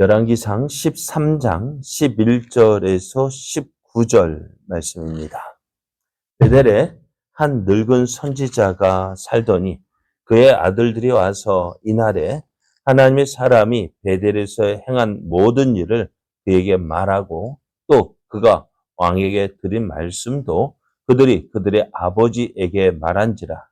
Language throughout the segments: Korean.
열왕기상 13장 11절에서 19절 말씀입니다. 베델에 한 늙은 선지자가 살더니 그의 아들들이 와서 이날에 하나님의 사람이 베델에서 행한 모든 일을 그에게 말하고 또 그가 왕에게 드린 말씀도 그들이 그들의 아버지에게 말한지라.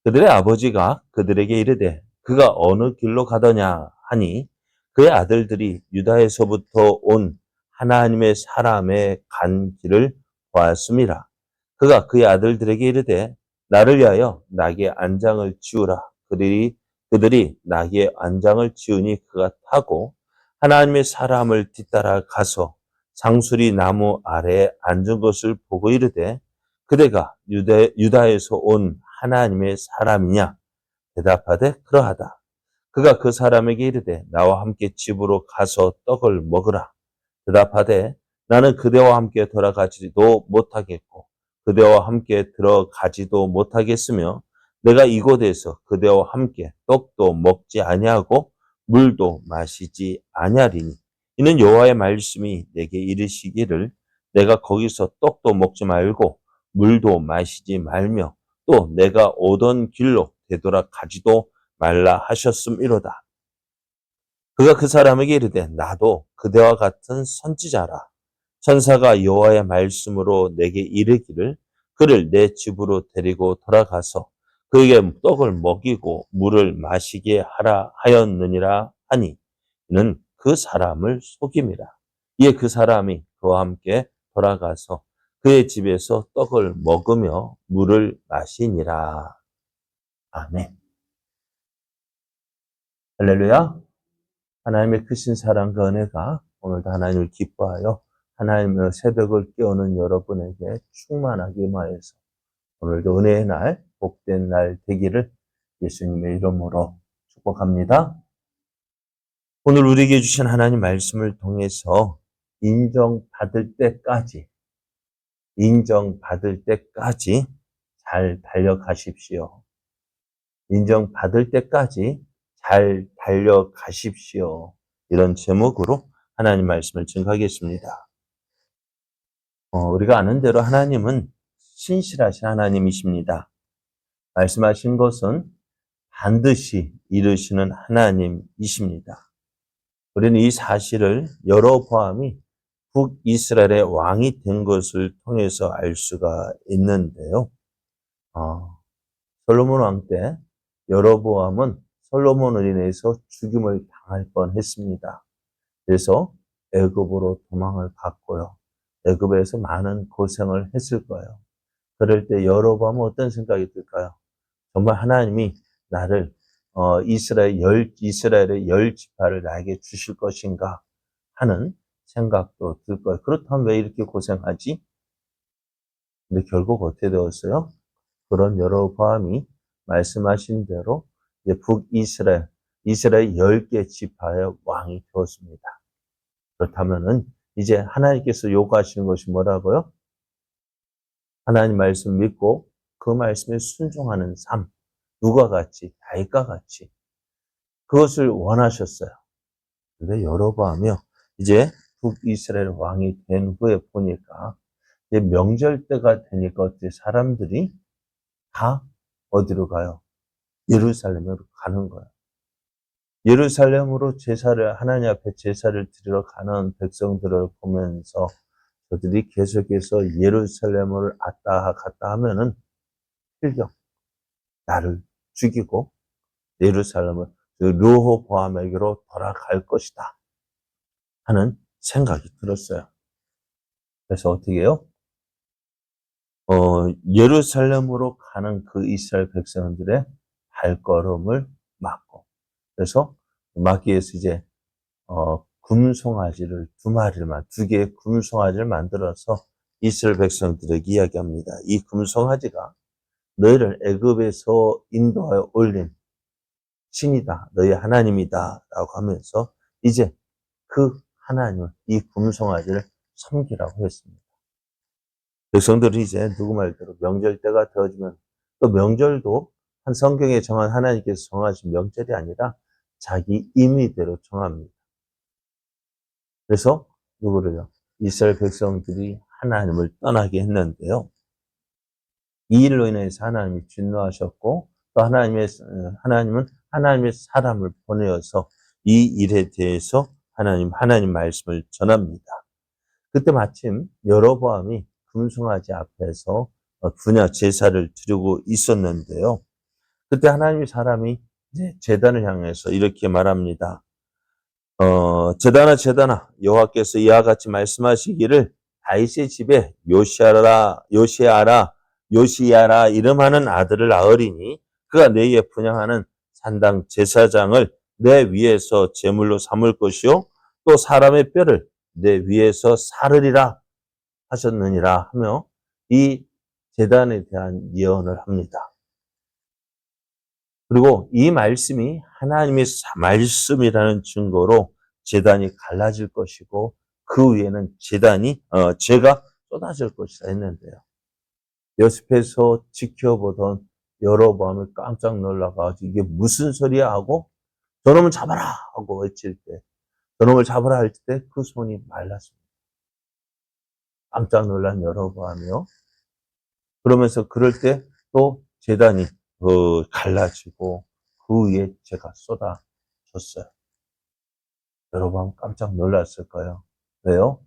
그들의 아버지가 그들에게 이르되 그가 어느 길로 가더냐 하니 그의 아들들이 유다에서부터 온 하나님의 사람의 간 길을 보았음이라. 그가 그의 아들들에게 이르되 나를 위하여 나귀의 안장을 지우라. 그들이 나귀의 안장을 지우니 그가 타고 하나님의 사람을 뒤따라 가서 상수리 나무 아래에 앉은 것을 보고 이르되 그대가 유다에서 온 하나님의 사람이냐? 대답하되 그러하다. 그가 그 사람에게 이르되 나와 함께 집으로 가서 떡을 먹으라. 대답하되 나는 그대와 함께 돌아가지도 못하겠고 그대와 함께 들어가지도 못하겠으며 내가 이곳에서 그대와 함께 떡도 먹지 아니하고 물도 마시지 아니하리니 이는 여호와의 말씀이 내게 이르시기를 내가 거기서 떡도 먹지 말고 물도 마시지 말며 또 내가 오던 길로 되돌아가지도 말라 하셨음이로다. 그가 그 사람에게 이르되 나도 그대와 같은 선지자라. 천사가 여호와의 말씀으로 내게 이르기를 그를 내 집으로 데리고 돌아가서 그에게 떡을 먹이고 물을 마시게 하라 하였느니라 하니 이는 그 사람을 속임이라. 이에 그 사람이 그와 함께 돌아가서 그의 집에서 떡을 먹으며 물을 마시니라. 아멘. 할렐루야. 하나님의 크신 사랑과 은혜가 오늘도 하나님을 기뻐하여 하나님의 새벽을 깨우는 여러분에게 충만하게 임하여서 오늘도 은혜의 날, 복된 날 되기를 예수님의 이름으로 축복합니다. 오늘 우리에게 주신 하나님 말씀을 통해서 인정받을 때까지 잘 달려가십시오. 인정받을 때까지 잘 달려가십시오. 이런 제목으로 하나님 말씀을 증거하겠습니다. 우리가 아는 대로 하나님은 신실하신 하나님이십니다. 말씀하신 것은 반드시 이루시는 하나님이십니다. 우리는 이 사실을 여로보암이 북이스라엘의 왕이 된 것을 통해서 알 수가 있는데요. 솔로몬 왕 때 여로보암은 솔로몬으로 인해서 죽임을 당할 뻔했습니다. 그래서 애굽으로 도망을 갔고요. 애굽에서 많은 고생을 했을 거예요. 그럴 때 여로보암은 어떤 생각이 들까요? 정말 하나님이 나를 이스라엘의 10지파를 나에게 주실 것인가 하는 생각도 들 거예요. 그렇다면 왜 이렇게 고생하지? 근데 결국 어떻게 되었어요? 그런 여로보암이 말씀하신 대로 이제 북이스라엘, 이스라엘 10개 지파의 왕이 되었습니다. 그렇다면은 이제 하나님께서 요구하시는 것이 뭐라고요? 하나님 말씀 믿고 그 말씀에 순종하는 삶, 누가 같이, 다윗과 같이 그것을 원하셨어요. 근데 여로보암이요, 이제 북이스라엘 왕이 된 후에 보니까 이제 명절 때가 되니까 어떻게 사람들이 다 어디로 가요? 예루살렘으로 가는 거예요. 예루살렘으로 하나님 앞에 제사를 드리러 가는 백성들을 보면서 저들이 계속해서 예루살렘을 왔다 갔다 하면은 필경 나를 죽이고 예루살렘을 르호보암에게로 돌아갈 것이다 하는 생각이 들었어요. 그래서 어떻게 해요? 예루살렘으로 가는 그 이스라엘 백성들의 발걸음을 막고, 그래서 막기 위해서 이제 금송아지를 2개의 금송아지를 만들어서 이스라엘 백성들에게 이야기합니다. 이 금송아지가 너희를 애굽에서 인도하여 올린 신이다, 너희 하나님이다 라고 하면서 이제 그 하나님을, 이 금송아지를 섬기라고 했습니다. 백성들이 이제 누구 말대로 명절 때가 되어지면, 또 명절도 한 성경에 정한 하나님께서 정하신 명절이 아니라 자기 임의대로 정합니다. 그래서 누구를요? 이스라엘 백성들이 하나님을 떠나게 했는데요. 이 일로 인해서 하나님이 진노하셨고 또 하나님은 하나님의 사람을 보내어서 이 일에 대해서 하나님 말씀을 전합니다. 그때 마침 여로보암이 금송아지 앞에서 분야 제사를 드리고 있었는데요. 그때 하나님의 사람이 이제 제단을 향해서 이렇게 말합니다. 제단아, 여호와께서 이와 같이 말씀하시기를 다윗의 집에 요시야라 이름하는 아들을 낳으리니 그가 내 위에 분향하는 산당 제사장을 내 위에서 제물로 삼을 것이요 또 사람의 뼈를 내 위에서 사르리라 하셨느니라 하며 이 제단에 대한 예언을 합니다. 그리고 이 말씀이 하나님의 말씀이라는 증거로 제단이 갈라질 것이고 그 위에는 죄가 쏟아질 것이다 했는데요. 옆에서 지켜보던 여로보암이 깜짝 놀라가지고 이게 무슨 소리야 하고 저놈을 잡아라 하고 외칠 때 저놈을 잡아라 할 때 그 손이 말랐습니다. 깜짝 놀란 여로보암이요. 그러면서 그럴 때 또 제단이 갈라지고 그 위에 죄가 쏟아졌어요. 여러분 깜짝 놀랐을 거예요. 왜요?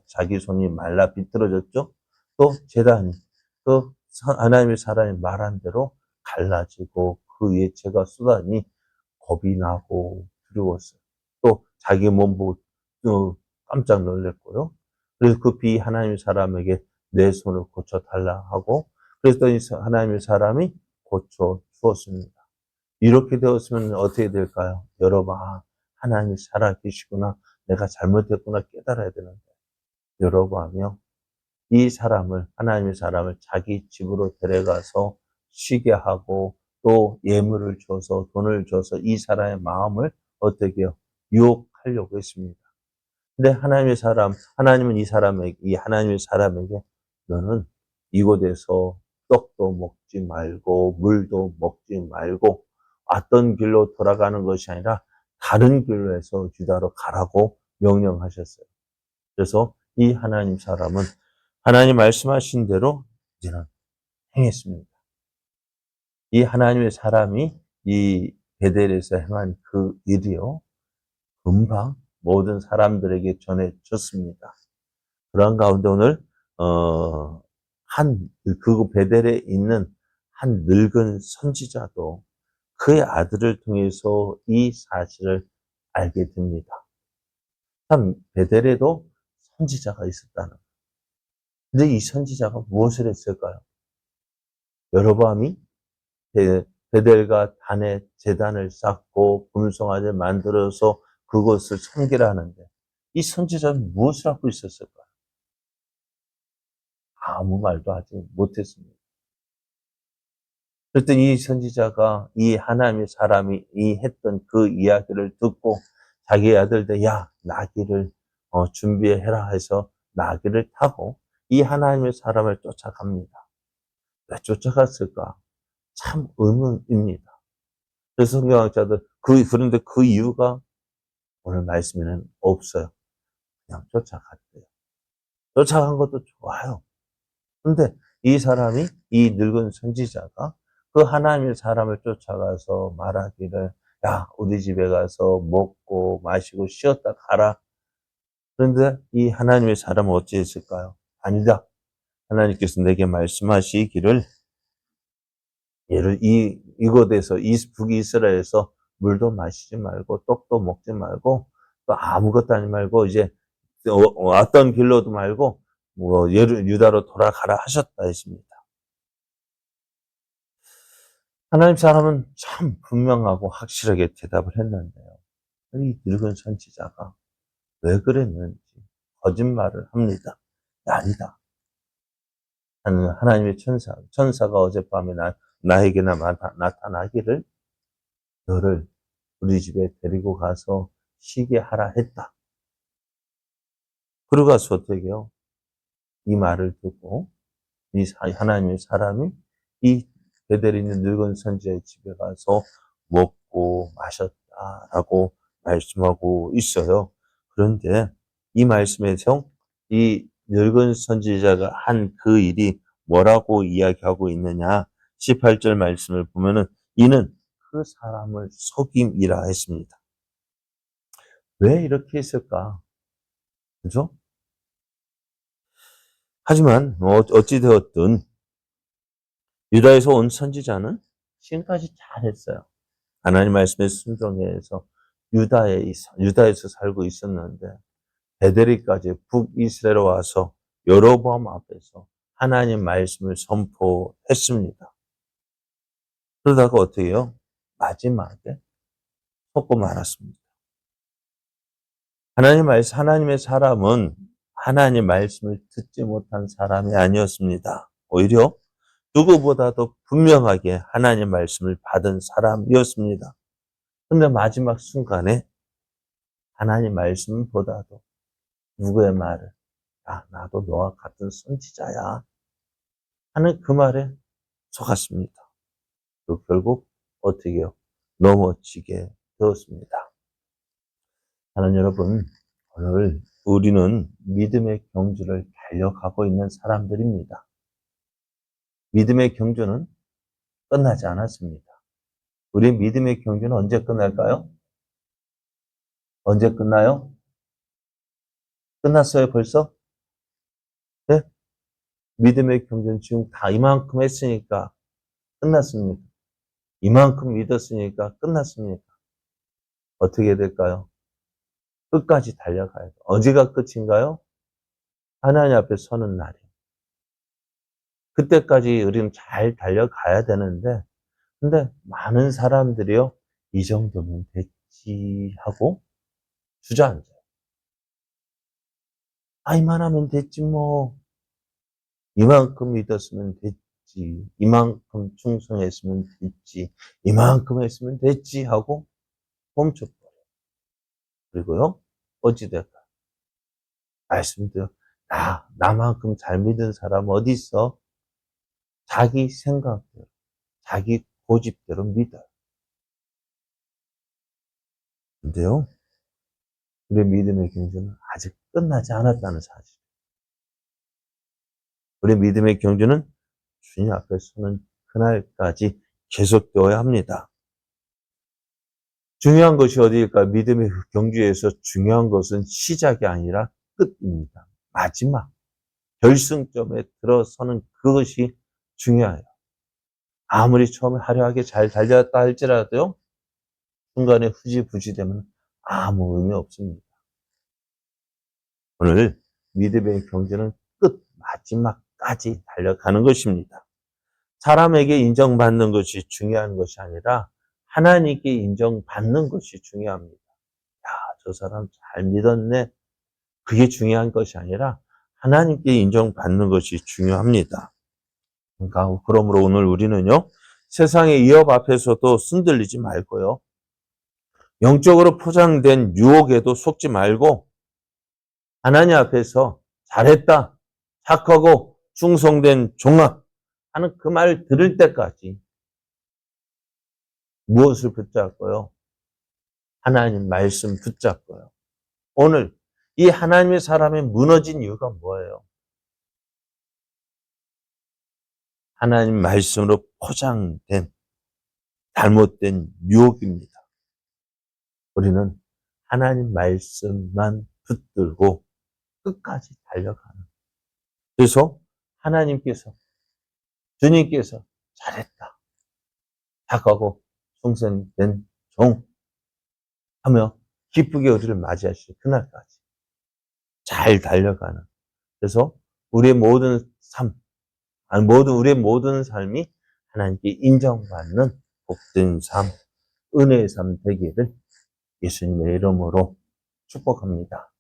자기 손이 말라 비틀어졌죠? 또 제단이, 또 하나님의 사람이 말한 대로 갈라지고 그 위에 죄가 쏟아니 겁이 나고 두려웠어요. 또 자기 몸 보고 깜짝 놀랐고요. 그래서 급히 하나님의 사람에게 내 손을 고쳐달라 하고 그랬더니 하나님의 사람이 고쳐 주었습니다. 이렇게 되었으면 어떻게 될까요? 여러분, 하나님이 살아계시구나. 내가 잘못했구나 깨달아야 되는데. 여러분이요. 하나님의 사람을 자기 집으로 데려가서 쉬게 하고 또 예물을 줘서 돈을 줘서 이 사람의 마음을 어떻게 해요? 유혹하려고 했습니다. 근데 하나님은 이 하나님의 사람에게 너는 이곳에서 떡도 먹지 말고 물도 먹지 말고 왔던 길로 돌아가는 것이 아니라 다른 길로 해서 유다로 가라고 명령하셨어요. 그래서 이 하나님 사람은 하나님 말씀하신 대로 이제는 행했습니다. 이 하나님의 사람이 이 베델에서 행한 그 일이요. 금방 모든 사람들에게 전해졌습니다. 그런 가운데 오늘 그 베델에 있는 한 늙은 선지자도 그의 아들을 통해서 이 사실을 알게 됩니다. 참 베델에도 선지자가 있었다는. 근데 이 선지자가 무엇을 했을까요? 여로보암이 베델과 단에 제단을 쌓고 금송아지를 만들어서 그것을 섬기라 하는데 이 선지자는 무엇을 하고 있었을까요? 아무 말도 하지 못했습니다. 그랬더니 이 선지자가 이 하나님의 사람이 했던 그 이야기를 듣고 자기 아들들 나귀를 준비해라 해서 나귀를 타고 이 하나님의 사람을 쫓아갑니다. 왜 쫓아갔을까? 참 의문입니다. 그래서 성경학자들 그런데 그 이유가 오늘 말씀에는 없어요. 그냥 쫓아갔대요. 쫓아간 것도 좋아요. 근데 이 늙은 선지자가 그 하나님의 사람을 쫓아가서 말하기를, 우리 집에 가서 먹고 마시고 쉬었다 가라. 그런데 이 하나님의 사람은 어찌 했을까요? 아니다. 하나님께서 내게 말씀하시기를, 이곳에서, 북이스라엘에서 물도 마시지 말고, 떡도 먹지 말고, 또 아무것도 하지 말고, 이제, 왔던 길로도 말고, 유다로 돌아가라 하셨다 했습니다. 하나님 사람은 참 분명하고 확실하게 대답을 했는데요. 이 늙은 선지자가 왜 그랬는지 거짓말을 합니다. 아니다. 하나님의 천사가 어젯밤에 나에게나 나타나기를 너를 우리 집에 데리고 가서 쉬게 하라 했다. 그러고 가서 어떻게 해요? 이 말을 듣고 이 하나님의 사람이 이 베델에 있는 늙은 선지자의 집에 가서 먹고 마셨다라고 말씀하고 있어요. 그런데 이 말씀에서 이 늙은 선지자가 한 그 일이 뭐라고 이야기하고 있느냐? 18절 말씀을 보면은 이는 그 사람을 속임이라 했습니다. 왜 이렇게 했을까? 그죠? 하지만 어찌되었든 유다에서 온 선지자는 지금까지 잘했어요. 하나님 말씀에 순종해서 유다에서 살고 있었는데 베델리까지 북이스라엘에 와서 여로보암 앞에서 하나님 말씀을 선포했습니다. 그러다가 어떻게 해요? 마지막에 속고 말았습니다. 하나님의 사람은 하나님 말씀을 듣지 못한 사람이 아니었습니다. 오히려 누구보다도 분명하게 하나님 말씀을 받은 사람이었습니다. 그런데 마지막 순간에 하나님 말씀보다도 누구의 말을 나도 너와 같은 선지자야 하는 그 말에 속았습니다. 결국 어떻게 해요? 넘어지게 되었습니다. 하나님 여러분, 오늘 우리는 믿음의 경주를 달려가고 있는 사람들입니다. 믿음의 경주는 끝나지 않았습니다. 우리 믿음의 경주는 언제 끝날까요? 언제 끝나요? 끝났어요, 벌써? 네? 믿음의 경주는 지금 다 이만큼 했으니까 끝났습니까? 이만큼 믿었으니까 끝났습니까? 어떻게 될까요? 끝까지 달려가야 돼요. 어디가 끝인가요? 하나님 앞에 서는 날이에요. 그때까지 우리는 잘 달려가야 되는데, 근데 많은 사람들이요, 이 정도면 됐지 하고 주저앉아요. 이만하면 됐지 뭐. 이만큼 믿었으면 됐지. 이만큼 충성했으면 됐지. 이만큼 했으면 됐지 하고 멈춰버려요. 그리고요, 어찌될까? 말씀드려. 나만큼 잘 믿은 사람 어디 있어? 자기 생각대로, 자기 고집대로 믿어요. 근데요, 우리의 믿음의 경주는 아직 끝나지 않았다는 사실. 우리의 믿음의 경주는 주님 앞에 서는 그날까지 계속되어야 합니다. 중요한 것이 어디일까? 믿음의 경주에서 중요한 것은 시작이 아니라 끝입니다. 마지막, 결승점에 들어서는 그것이 중요해요. 아무리 처음에 화려하게 잘 달렸다 할지라도요, 순간에 후지부지 되면 아무 의미 없습니다. 오늘 믿음의 경주는 끝, 마지막까지 달려가는 것입니다. 사람에게 인정받는 것이 중요한 것이 아니라 하나님께 인정받는 것이 중요합니다. 저 사람 잘 믿었네. 그게 중요한 것이 아니라 하나님께 인정받는 것이 중요합니다. 그러므로 오늘 우리는요, 세상의 위협 앞에서도 흔들리지 말고요, 영적으로 포장된 유혹에도 속지 말고 하나님 앞에서 잘했다, 착하고 충성된 종아 하는 그 말을 들을 때까지 무엇을 붙잡고요? 하나님 말씀 붙잡고요. 오늘 이 하나님의 사람이 무너진 이유가 뭐예요? 하나님 말씀으로 포장된 잘못된 유혹입니다. 우리는 하나님 말씀만 붙들고 끝까지 달려가는. 그래서 하나님께서, 주님께서 잘했다, 착하고 충성된 종 하며 기쁘게 우리를 맞이하실 그날까지 잘 달려가는. 그래서 우리의 모든 삶, 우리의 모든 삶이 하나님께 인정받는 복된 삶, 은혜의 삶 되기를 예수님의 이름으로 축복합니다.